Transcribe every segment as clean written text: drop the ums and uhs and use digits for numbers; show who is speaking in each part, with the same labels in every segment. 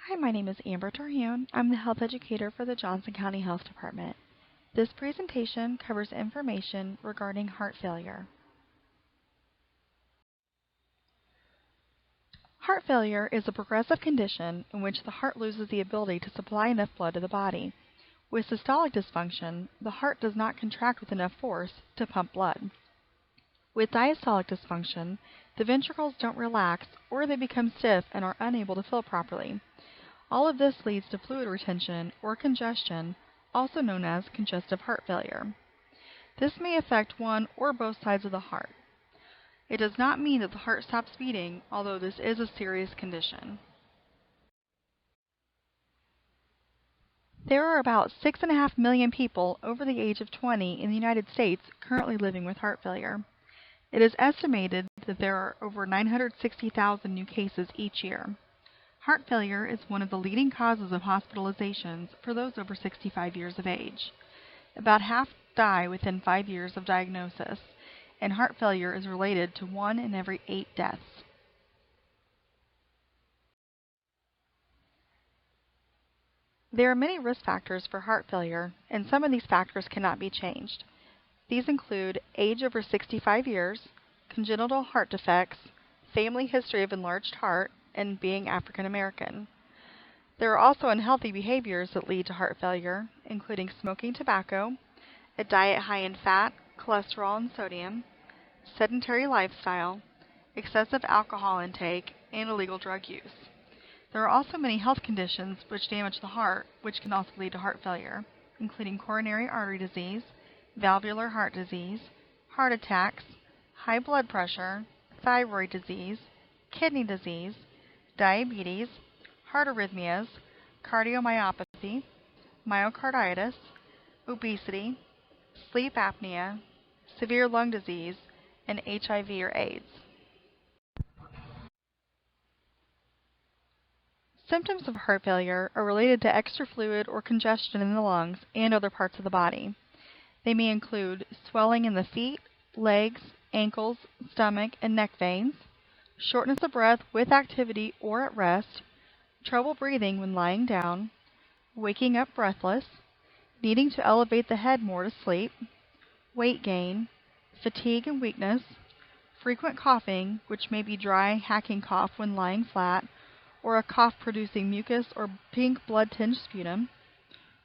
Speaker 1: Hi, my name is Amber Terhune. I'm the health educator for the Johnson County Health Department. This presentation covers information regarding heart failure. Heart failure is a progressive condition in which the heart loses the ability to supply enough blood to the body. With systolic dysfunction, the heart does not contract with enough force to pump blood. With diastolic dysfunction, the ventricles don't relax or they become stiff and are unable to fill properly. All of this leads to fluid retention or congestion, also known as congestive heart failure. This may affect one or both sides of the heart. It does not mean that the heart stops beating, although this is a serious condition. There are about 6.5 million people over the age of 20 in the United States currently living with heart failure. It is estimated that there are over 960,000 new cases each year. Heart failure is one of the leading causes of hospitalizations for those over 65 years of age. About half die within 5 years of diagnosis, and heart failure is related to 1 in every 8 deaths. There are many risk factors for heart failure, and some of these factors cannot be changed. These include age over 65 years, congenital heart defects, family history of enlarged heart, and being African American. There are also unhealthy behaviors that lead to heart failure, including smoking tobacco, a diet high in fat, cholesterol, and sodium, sedentary lifestyle, excessive alcohol intake, and illegal drug use. There are also many health conditions which damage the heart, which can also lead to heart failure, including coronary artery disease, valvular heart disease, heart attacks, high blood pressure, thyroid disease, kidney disease, diabetes, heart arrhythmias, cardiomyopathy, myocarditis, obesity, sleep apnea, severe lung disease, and HIV or AIDS. Symptoms of heart failure are related to extra fluid or congestion in the lungs and other parts of the body. They may include swelling in the feet, legs, ankles, stomach, and neck veins, shortness of breath with activity or at rest, trouble breathing when lying down, waking up breathless, needing to elevate the head more to sleep, weight gain, fatigue and weakness, frequent coughing, which may be dry, hacking cough when lying flat, or a cough producing mucus or pink blood-tinged sputum,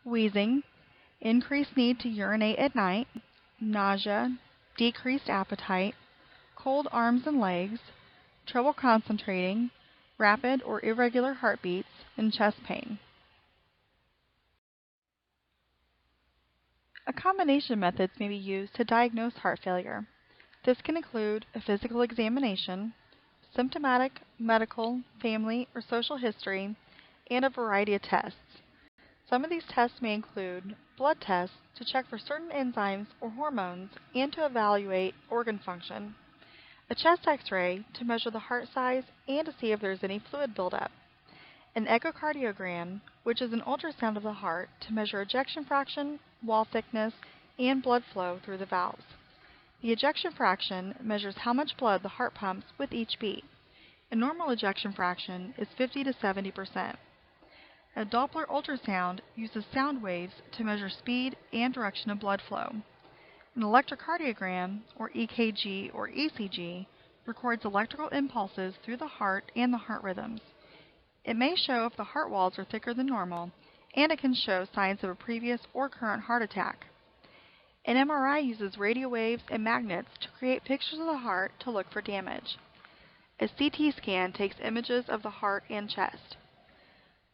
Speaker 1: wheezing, increased need to urinate at night, nausea, decreased appetite, cold arms and legs, trouble concentrating, rapid or irregular heartbeats, and chest pain. Accommodation methods may be used to diagnose heart failure. This can include a physical examination, symptomatic, medical, family, or social history, and a variety of tests. Some of these tests may include blood tests to check for certain enzymes or hormones and to evaluate organ function, a chest x-ray to measure the heart size and to see if there is any fluid buildup, an echocardiogram, which is an ultrasound of the heart to measure ejection fraction, wall thickness, and blood flow through the valves. The ejection fraction measures how much blood the heart pumps with each beat. A normal ejection fraction is 50 to 70%. A Doppler ultrasound uses sound waves to measure speed and direction of blood flow. An electrocardiogram, or EKG or ECG, records electrical impulses through the heart and the heart rhythms. It may show if the heart walls are thicker than normal, and it can show signs of a previous or current heart attack. An MRI uses radio waves and magnets to create pictures of the heart to look for damage. A CT scan takes images of the heart and chest.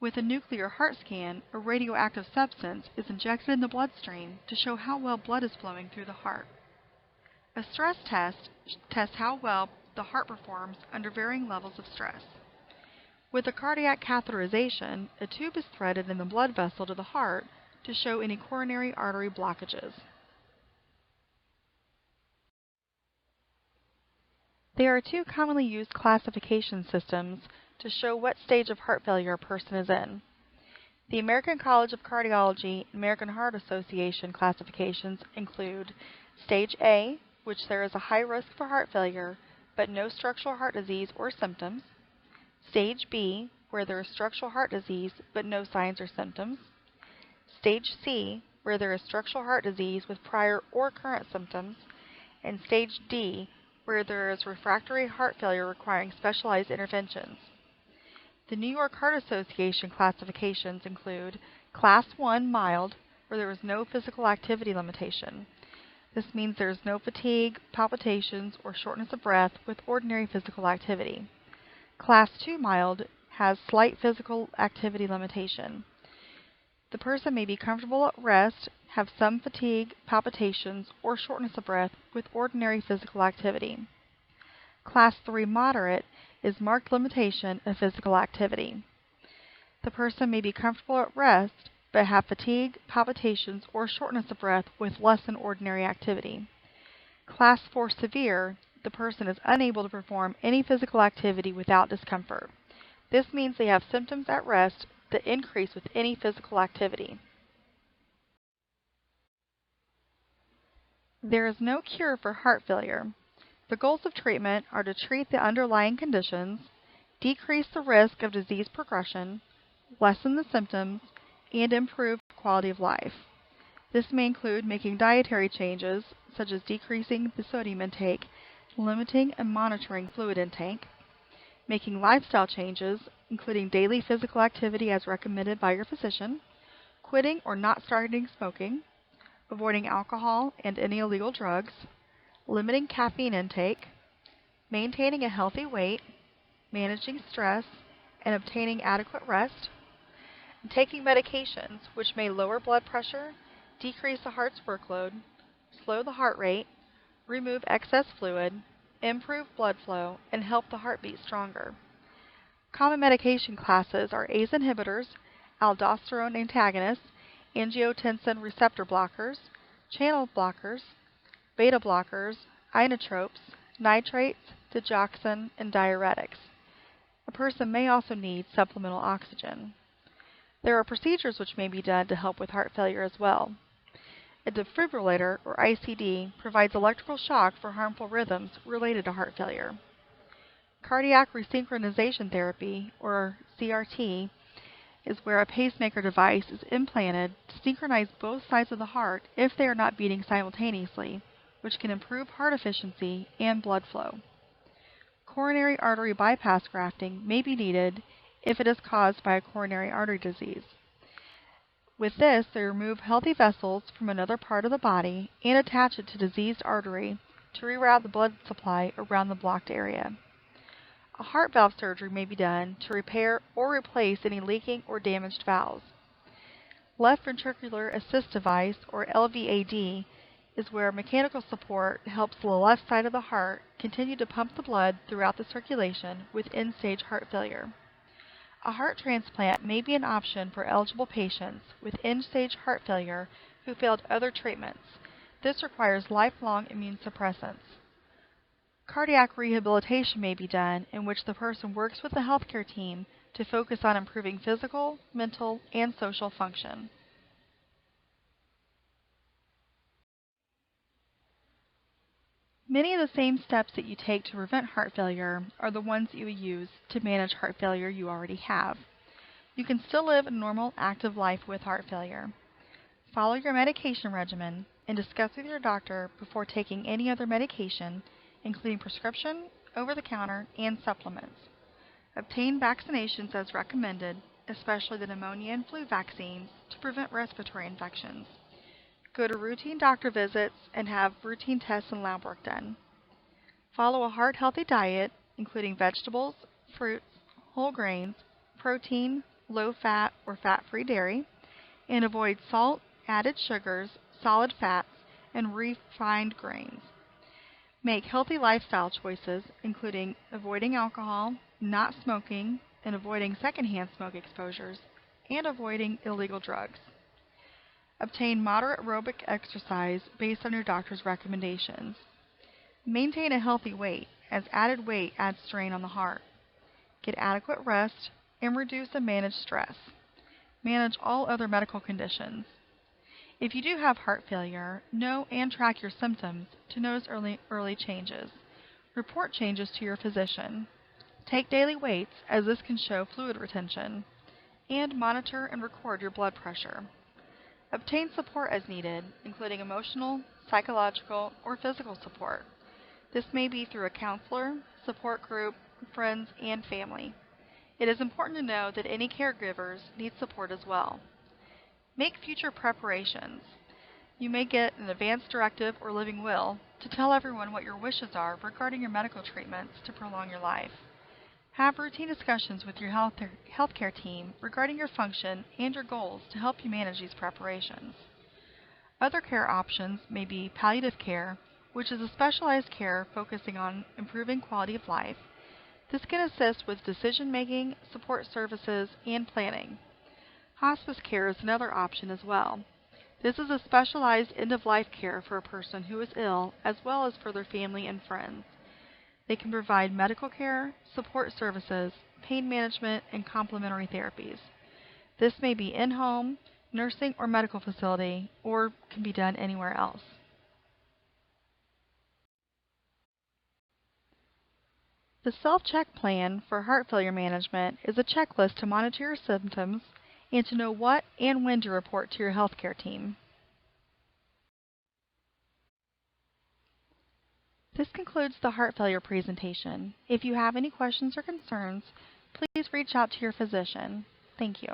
Speaker 1: With a nuclear heart scan, a radioactive substance is injected in the bloodstream to show how well blood is flowing through the heart. A stress test tests how well the heart performs under varying levels of stress. With a cardiac catheterization, a tube is threaded in the blood vessel to the heart to show any coronary artery blockages. There are two commonly used classification systems to show what stage of heart failure a person is in. The American College of Cardiology and American Heart Association classifications include Stage A, which there is a high risk for heart failure, but no structural heart disease or symptoms; Stage B, where there is structural heart disease but no signs or symptoms. Stage C, where there is structural heart disease with prior or current symptoms. And Stage D, where there is refractory heart failure requiring specialized interventions. The New York Heart Association classifications include Class 1 mild, where there is no physical activity limitation. This means there is no fatigue, palpitations, or shortness of breath with ordinary physical activity. Class 2 mild has slight physical activity limitation. The person may be comfortable at rest, have some fatigue, palpitations, or shortness of breath with ordinary physical activity. Class 3 moderate is marked limitation of physical activity. The person may be comfortable at rest, but have fatigue, palpitations, or shortness of breath with less than ordinary activity. Class 4 severe, the person is unable to perform any physical activity without discomfort. This means they have symptoms at rest that increase with any physical activity. There is no cure for heart failure. The goals of treatment are to treat the underlying conditions, decrease the risk of disease progression, lessen the symptoms, and improve quality of life. This may include making dietary changes, such as decreasing the sodium intake, limiting and monitoring fluid intake, making lifestyle changes, including daily physical activity as recommended by your physician, quitting or not starting smoking, avoiding alcohol and any illegal drugs, limiting caffeine intake, maintaining a healthy weight, managing stress, and obtaining adequate rest, and taking medications which may lower blood pressure, decrease the heart's workload, slow the heart rate, remove excess fluid, improve blood flow, and help the heart beat stronger. Common medication classes are ACE inhibitors, aldosterone antagonists, angiotensin receptor blockers, channel blockers, beta blockers, inotropes, nitrates, digoxin, and diuretics. A person may also need supplemental oxygen. There are procedures which may be done to help with heart failure as well. A defibrillator, or ICD, provides electrical shock for harmful rhythms related to heart failure. Cardiac resynchronization therapy, or CRT, is where a pacemaker device is implanted to synchronize both sides of the heart if they are not beating simultaneously, which can improve heart efficiency and blood flow. Coronary artery bypass grafting may be needed if it is caused by a coronary artery disease. With this, they remove healthy vessels from another part of the body and attach it to diseased artery to reroute the blood supply around the blocked area. A heart valve surgery may be done to repair or replace any leaking or damaged valves. Left ventricular assist device, or LVAD, is where mechanical support helps the left side of the heart continue to pump the blood throughout the circulation with end-stage heart failure. A heart transplant may be an option for eligible patients with end-stage heart failure who failed other treatments. This requires lifelong immune suppressants. Cardiac rehabilitation may be done, in which the person works with the healthcare team to focus on improving physical, mental, and social function. Many of the same steps that you take to prevent heart failure are the ones that you use to manage heart failure you already have. You can still live a normal, active life with heart failure. Follow your medication regimen and discuss with your doctor before taking any other medication, including prescription, over-the-counter, and supplements. Obtain vaccinations as recommended, especially the pneumonia and flu vaccines, to prevent respiratory infections. Go to routine doctor visits and have routine tests and lab work done. Follow a heart-healthy diet, including vegetables, fruits, whole grains, protein, low-fat or fat-free dairy, and avoid salt, added sugars, solid fats, and refined grains. Make healthy lifestyle choices, including avoiding alcohol, not smoking, and avoiding secondhand smoke exposures, and avoiding illegal drugs. Obtain moderate aerobic exercise based on your doctor's recommendations. Maintain a healthy weight, as added weight adds strain on the heart. Get adequate rest and reduce and manage stress. Manage all other medical conditions. If you do have heart failure, know and track your symptoms to notice early changes. Report changes to your physician. Take daily weights, as this can show fluid retention, and monitor and record your blood pressure. Obtain support as needed, including emotional, psychological, or physical support. This may be through a counselor, support group, friends, and family. It is important to know that any caregivers need support as well. Make future preparations. You may get an advance directive or living will to tell everyone what your wishes are regarding your medical treatments to prolong your life. Have routine discussions with your healthcare team regarding your function and your goals to help you manage these preparations. Other care options may be palliative care, which is a specialized care focusing on improving quality of life. This can assist with decision-making, support services, and planning. Hospice care is another option as well. This is a specialized end-of-life care for a person who is ill, as well as for their family and friends. They can provide medical care, support services, pain management, and complementary therapies. This may be in-home, nursing, or medical facility, or can be done anywhere else. The Self-Check Plan for heart failure management is a checklist to monitor your symptoms and to know what and when to report to your healthcare team. This concludes the heart failure presentation. If you have any questions or concerns, please reach out to your physician. Thank you.